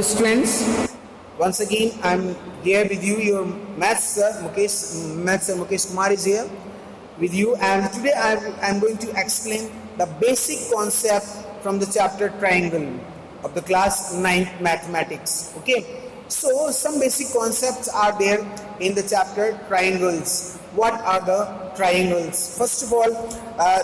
Students, once again I'm here with you. Your maths sir Mukesh Kumar is here with you, and today I'm going to explain the basic concept from the chapter triangle of the class 9th mathematics. Okay, so some basic concepts are there in the chapter triangles. What are the triangles? First of all,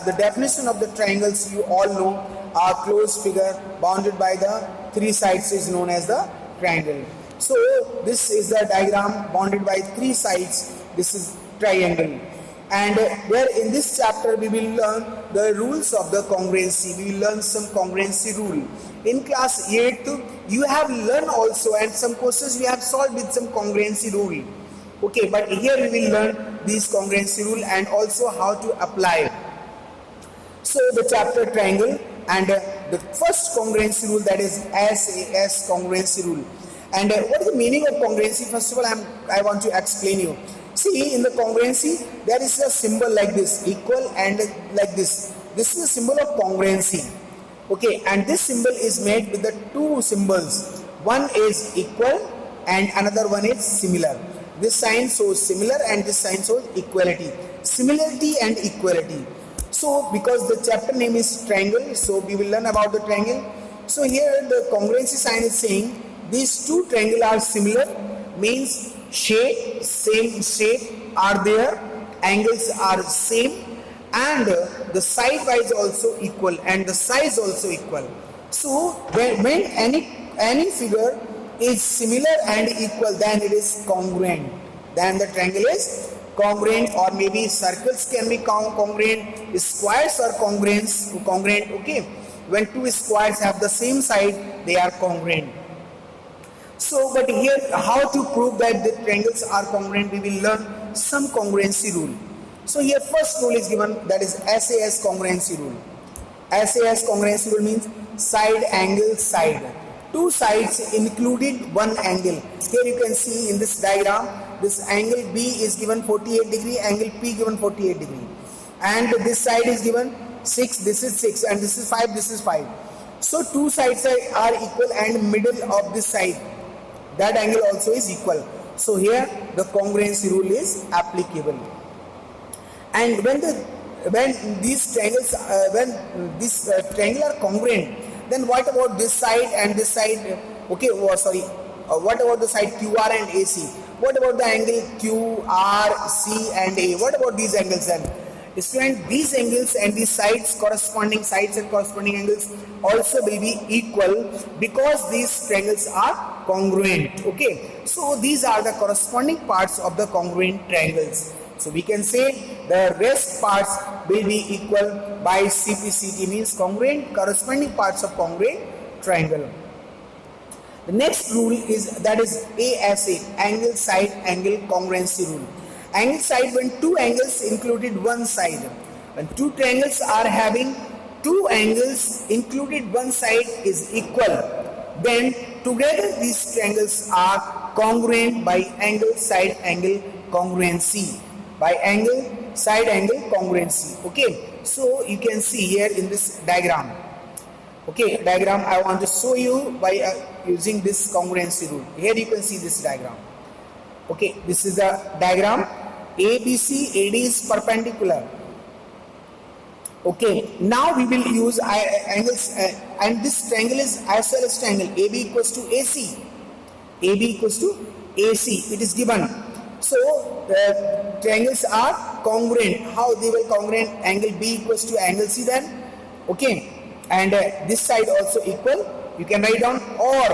the definition of the triangles you all know are closed figure bounded by the three sides is known as the triangle. So this is the diagram bounded by three sides. This is triangle. And where in this chapter we will learn the rules of the congruency. We will learn some congruency rule. In class 8th you have learned also, and some questions we have solved with some congruency rule. Okay, but here we will learn these congruency rule and also how to apply. So the chapter triangle, and the first congruency rule, that is Sas Comprehensive Rule. And what is the meaning of congruency? First of all, I want to explain you. See, in the congruency there is a symbol like this, equal, and like this. This is a symbol of congruency. Okay, and this symbol is made with the two symbols. One is equal and another one is similar. This sign shows similar and this sign shows equality. Similarity and equality. So because the chapter name is triangle, so we will learn about the triangle. So here the congruency sign is saying these two triangles are similar, means shape, same shape are there, angles are same, and the side wise also equal and the size also equal. So when any figure is similar and equal, then it is congruent. Then the triangle is congruent, or maybe circles can be congruent, squares are congruent. Okay, when two squares have the same side, they are congruent. So but here how to prove that the triangles are congruent, we will learn some congruency rule. So here first rule is given, that is Sas congruency rule. Sas congruency rule means side angle side. Two sides included one angle. Here you can see in this diagram, this angle B is given 48 degree, angle P given 48 degree, and this side is given 6, this is 6, and this is 5, this is 5. So two sides are equal, and middle of this side, that angle also is equal. So here the congruency rule is applicable. And when these triangles triangle are congruent, then what about this side and this side? Okay, what about the side QR and AC? What about the angle QRC and A? What about these angles then? Student, these angles and these sides, corresponding sides and corresponding angles also will be equal because these triangles are congruent. Okay, so these are the corresponding parts of the congruent triangles. So we can say the rest parts will be equal by CPCT, means congruent, corresponding parts of congruent triangle. The next rule is, that is ASA, angle side angle congruency rule. Angle side, when two angles included one side. When two triangles are having two angles included one side is equal, then together these triangles are congruent by angle side angle congruency. By angle side angle congruency. Okay, so you can see here in this diagram. Okay, diagram I want to show you by using this congruency rule. Here you can see this diagram. Okay, this is the diagram. ABC, AD is perpendicular. Okay, now we will use angles, and this triangle is isosceles triangle. AB equals to AC. AB equals to AC. It is given. So the triangles are congruent. How they will congruent? Angle B equals to angle C then. Okay, and this side also equal. You can write down, or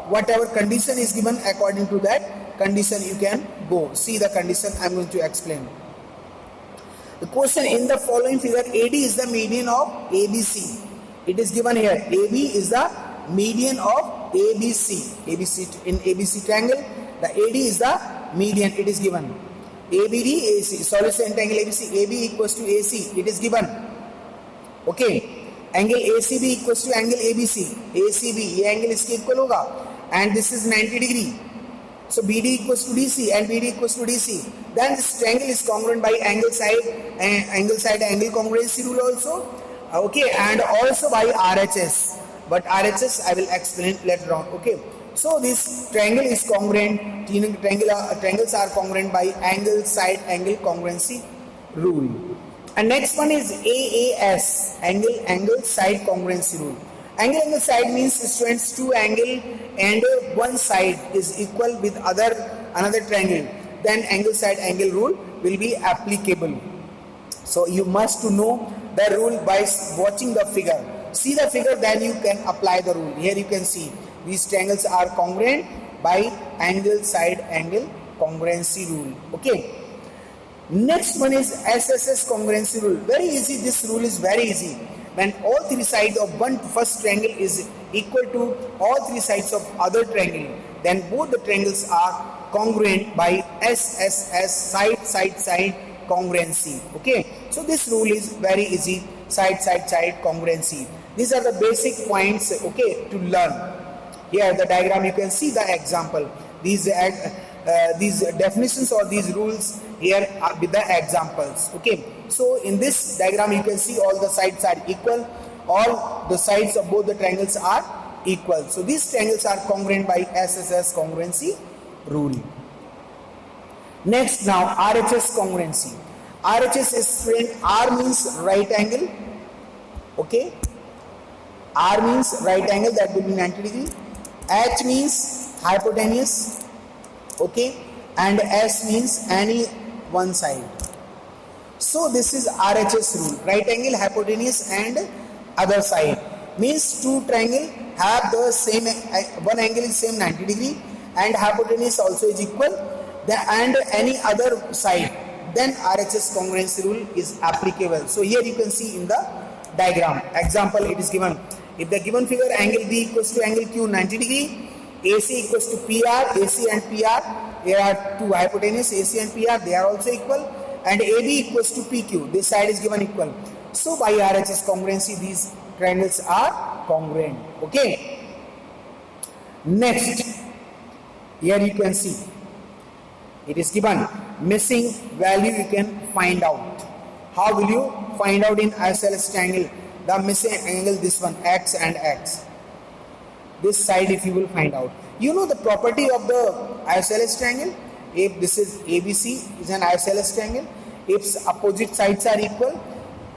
whatever condition is given, according to that condition you can go. See the condition I am going to explain. The question in the following figure, AD is the median of ABC. It is given here. AB is the median of ABC. ABC in ABC triangle, the AD is the median. It is given. ABD AC, solution angle ABC, AB equals to AC. It is given. Okay. Angle ACB equals to angle ABC. ACB, ये angle इसके equal होगा, and this is 90 degree. So BD equals to DC and BD equals to DC. Then this triangle is congruent by angle side angle congruency rule also. Okay, and also by RHS. But RHS I will explain later on. Okay. So this triangle is congruent. Triangles are congruent by angle side angle congruency rule. And next one is AAS, angle side congruency rule. Angle side means students two angle and one side is equal with another triangle. Then angle side angle rule will be applicable. So you must to know the rule by watching the figure. See the figure, then you can apply the rule. Here you can see these triangles are congruent by angle side angle congruency rule. Okay. Next one is Sas Comprehensive Rule. Very easy. This rule is very easy. When all three sides of one first triangle is equal to all three sides of other triangle, then both the triangles are congruent by SSS, side congruency. Okay. So this rule is very easy. Side congruency. These are the basic points, okay, to learn. Here the diagram you can see the example. These definitions or these rules here are with the examples. Okay, so in this diagram you can see all the sides are equal, all the sides of both the triangles are equal. So these triangles are congruent by SSS congruency rule. Next, now RHS congruency. RHS is R means right angle. Okay, R means right angle, that will be 90 degree. H means hypotenuse. Okay, and S means any one side. So this is RHS rule, right angle, hypotenuse and other side. Means two triangle have the same, one angle is same 90 degree and hypotenuse also is equal, and any other side, then RHS congruency rule is applicable. So here you can see in the diagram example it is given. If the given figure angle B equals to angle Q 90 degree, AC equals to PR, AC and PR, there are two hypotenuse, AC and PR, they are also equal, and AB equals to PQ, this side is given equal. So by RHS congruency, these triangles are congruent. Okay. Next, here you can see, it is given missing value you can find out. How will you find out in isosceles triangle? The missing angle, this one, X and X. This side if you will find out. You know the property of the isosceles triangle. If this is ABC is an isosceles triangle, if opposite sides are equal,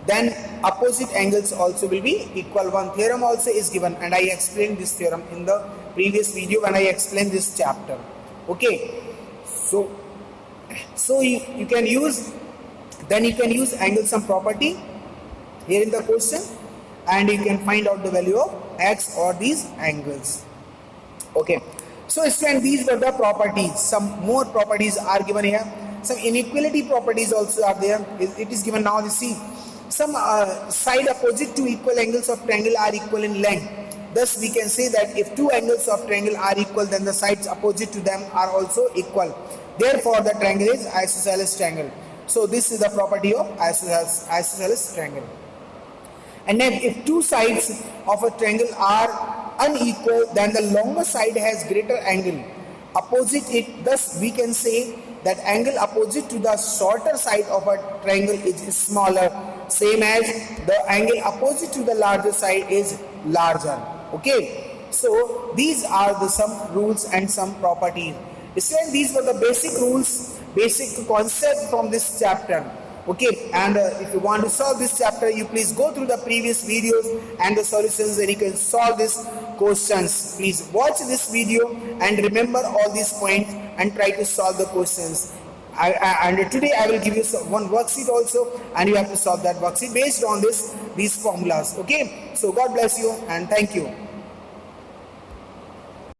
then opposite angles also will be equal. One theorem also is given, and I explained this theorem in the previous video when I explained this chapter. Okay, so you can use, then you can use angle sum property here in the question, and you can find out the value of X or these angles. Okay, so students, these were the properties. Some more properties are given here. Some inequality properties also are there. It is given now. You see, some side opposite to equal angles of triangle are equal in length. Thus we can say that if two angles of triangle are equal, then the sides opposite to them are also equal. Therefore the triangle is isosceles triangle. So this is the property of isosceles triangle. And then if two sides of a triangle are unequal, then the longer side has greater angle opposite it. Thus we can say that angle opposite to the shorter side of a triangle is smaller, same as the angle opposite to the larger side is larger. Okay, so these are the some rules and some properties. So these were the basic rules, basic concept from this chapter. Okay, and if you want to solve this chapter, you please go through the previous videos and the solutions, and you can solve these questions. Please watch this video and remember all these points and try to solve the questions. And today I will give you one worksheet also, and you have to solve that worksheet based on these formulas. Okay, so God bless you and thank you.